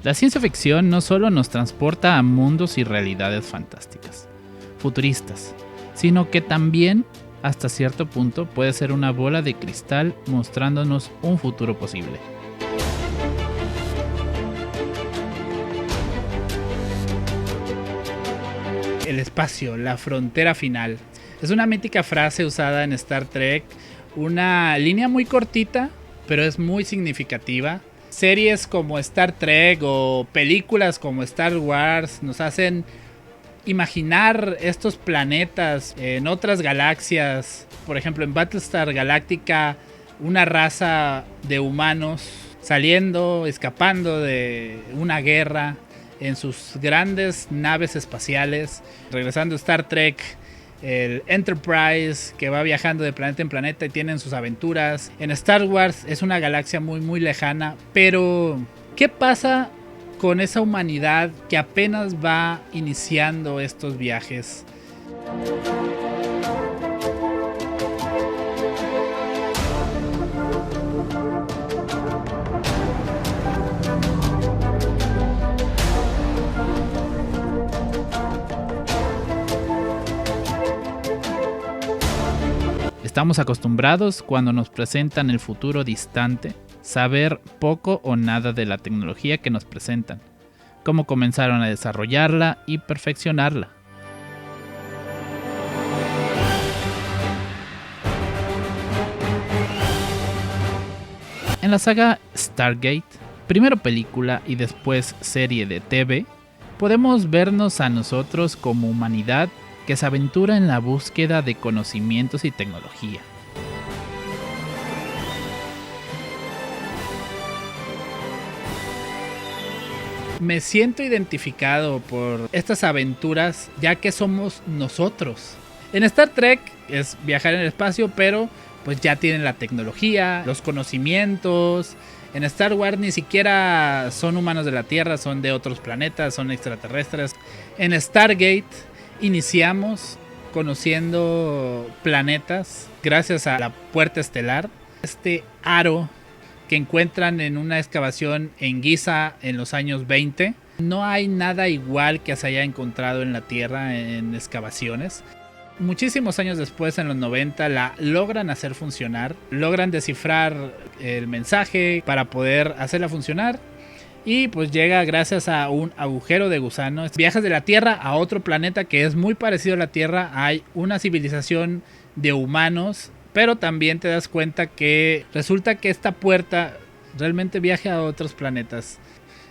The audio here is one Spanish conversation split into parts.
La ciencia ficción no solo nos transporta a mundos y realidades fantásticas, futuristas, sino que también, hasta cierto punto, puede ser una bola de cristal mostrándonos un futuro posible. El espacio, la frontera final. Es una mítica frase usada en Star Trek, una línea muy cortita, pero es muy significativa. Series como Star Trek o películas como Star Wars nos hacen imaginar estos planetas en otras galaxias. Por ejemplo, en Battlestar Galactica, una raza de humanos saliendo, escapando de una guerra en sus grandes naves espaciales. Regresando a Star Trek, el Enterprise, que va viajando de planeta en planeta y tienen sus aventuras. En Star Wars es una galaxia muy muy lejana, pero ¿qué pasa con esa humanidad que apenas va iniciando estos viajes? Estamos acostumbrados, cuando nos presentan el futuro distante, saber poco o nada de la tecnología que nos presentan, cómo comenzaron a desarrollarla y perfeccionarla. En la saga Stargate, primero película y después serie de TV, podemos vernos a nosotros como humanidad que se aventura en la búsqueda de conocimientos y tecnología. Me siento identificado por estas aventuras, ya que somos nosotros. En Star Trek es viajar en el espacio, pero pues ya tienen la tecnología, los conocimientos. En Star Wars ni siquiera son humanos de la Tierra, son de otros planetas, son extraterrestres. En Stargate iniciamos conociendo planetas gracias a la puerta estelar. Este aro que encuentran en una excavación en Giza en los años 20. No hay nada igual que se haya encontrado en la Tierra en excavaciones. Muchísimos años después, en los 90, la logran hacer funcionar. Logran descifrar el mensaje para poder hacerla funcionar. Y pues llega gracias a un agujero de gusano. Viajas de la Tierra a otro planeta que es muy parecido a la Tierra. Hay una civilización de humanos, pero también te das cuenta que resulta que esta puerta realmente viaja a otros planetas.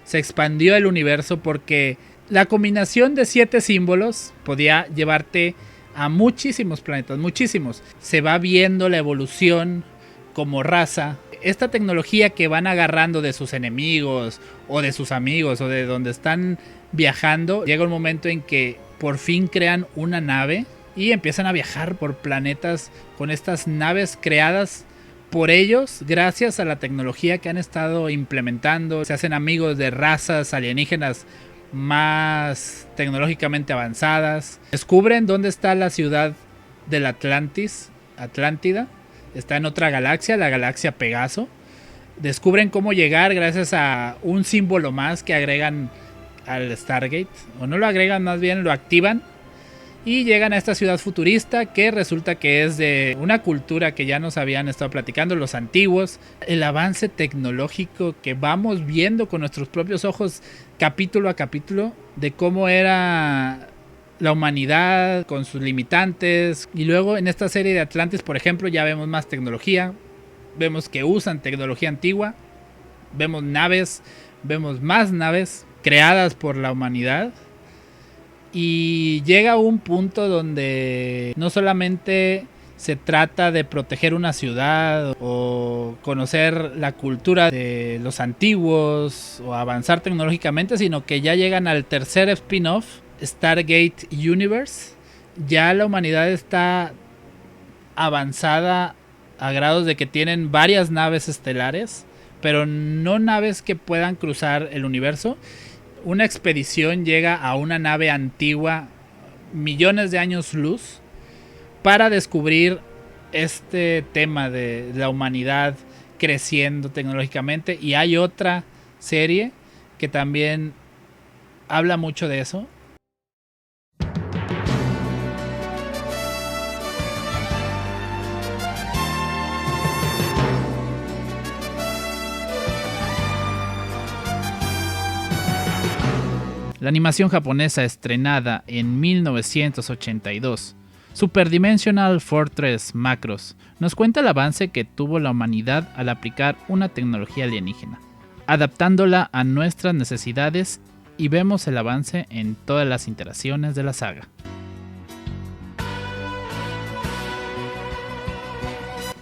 Se expandió el universo porque la combinación de 7 símbolos podía llevarte a muchísimos planetas, muchísimos. Se va viendo la evolución como raza. Esta tecnología que van agarrando de sus enemigos o de sus amigos o de donde están viajando, llega un momento en que por fin crean una nave y empiezan a viajar por planetas con estas naves creadas por ellos gracias a la tecnología que han estado implementando. Se hacen amigos de razas alienígenas más tecnológicamente avanzadas. Descubren dónde está la ciudad del Atlántida. Está en otra galaxia, la galaxia Pegaso. Descubren cómo llegar gracias a un símbolo más que agregan al Stargate. O no lo agregan, más bien lo activan. Y llegan a esta ciudad futurista que resulta que es de una cultura que ya nos habían estado platicando los antiguos. El avance tecnológico que vamos viendo con nuestros propios ojos capítulo a capítulo de cómo era la humanidad con sus limitantes. Y luego en esta serie de Atlantis, por ejemplo, ya vemos más tecnología. Vemos que usan tecnología antigua. Vemos naves, vemos más naves creadas por la humanidad. Y llega un punto donde no solamente se trata de proteger una ciudad o conocer la cultura de los antiguos o avanzar tecnológicamente, sino que ya llegan al tercer spin-off, Stargate Universe. Ya la humanidad está avanzada a grados de que tienen varias naves estelares, pero no naves que puedan cruzar el universo. Una expedición llega a una nave antigua, millones de años luz, para descubrir este tema de la humanidad creciendo tecnológicamente. Y hay otra serie que también habla mucho de eso. La animación japonesa estrenada en 1982, Super Dimensional Fortress Macross, nos cuenta el avance que tuvo la humanidad al aplicar una tecnología alienígena, adaptándola a nuestras necesidades, y vemos el avance en todas las iteraciones de la saga.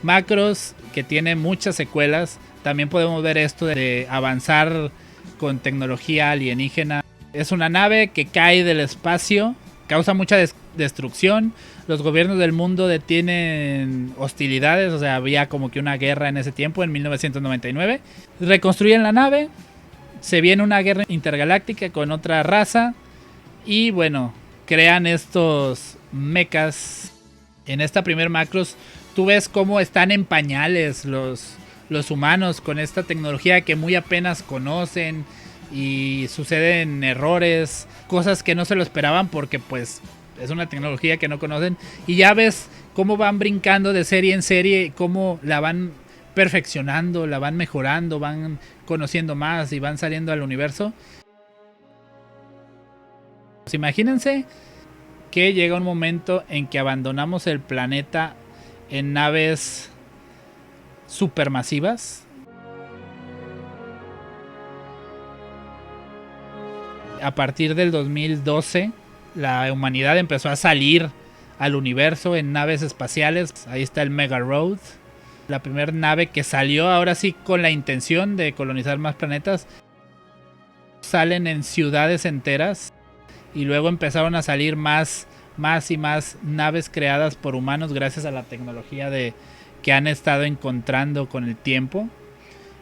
Macross, que tiene muchas secuelas, también podemos ver esto de avanzar con tecnología alienígena. Es una nave que cae del espacio, causa mucha destrucción. Los gobiernos del mundo detienen hostilidades, o sea, había como que una guerra en ese tiempo, en 1999. Reconstruyen la nave, se viene una guerra intergaláctica con otra raza y bueno, crean estos mechas. En esta primer Macross tú ves cómo están en pañales los humanos con esta tecnología que muy apenas conocen. Y suceden errores, cosas que no se lo esperaban porque pues es una tecnología que no conocen. Y ya ves cómo van brincando de serie en serie, cómo la van perfeccionando, la van mejorando, van conociendo más y van saliendo al universo. Pues imagínense que llega un momento en que abandonamos el planeta en naves supermasivas. A partir del 2012, la humanidad empezó a salir al universo en naves espaciales. Ahí está el Mega Road, la primera nave que salió ahora sí con la intención de colonizar más planetas. Salen en ciudades enteras y luego empezaron a salir más y más naves creadas por humanos gracias a la tecnología que han estado encontrando con el tiempo,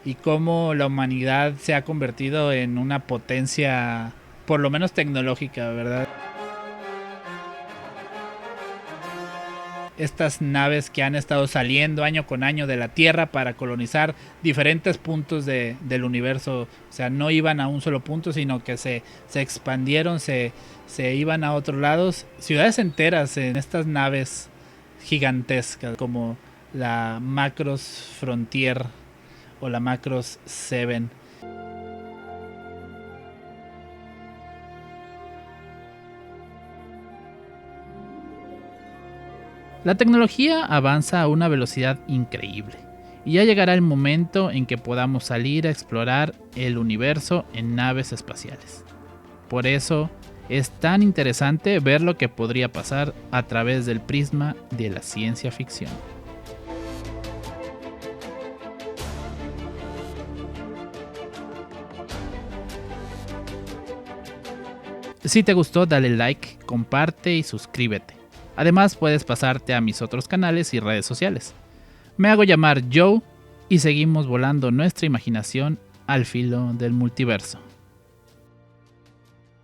y cómo la humanidad se ha convertido en una potencia, por lo menos tecnológica, ¿verdad? Estas naves que han estado saliendo año con año de la Tierra para colonizar diferentes puntos del universo. O sea, no iban a un solo punto, sino que se expandieron, se iban a otros lados. Ciudades enteras en estas naves gigantescas, como la Macross Frontier o la Macross 7. La tecnología avanza a una velocidad increíble y ya llegará el momento en que podamos salir a explorar el universo en naves espaciales. Por eso es tan interesante ver lo que podría pasar a través del prisma de la ciencia ficción. Si te gustó, dale like, comparte y suscríbete. Además, puedes pasarte a mis otros canales y redes sociales. Me hago llamar Joe y seguimos volando nuestra imaginación al filo del multiverso.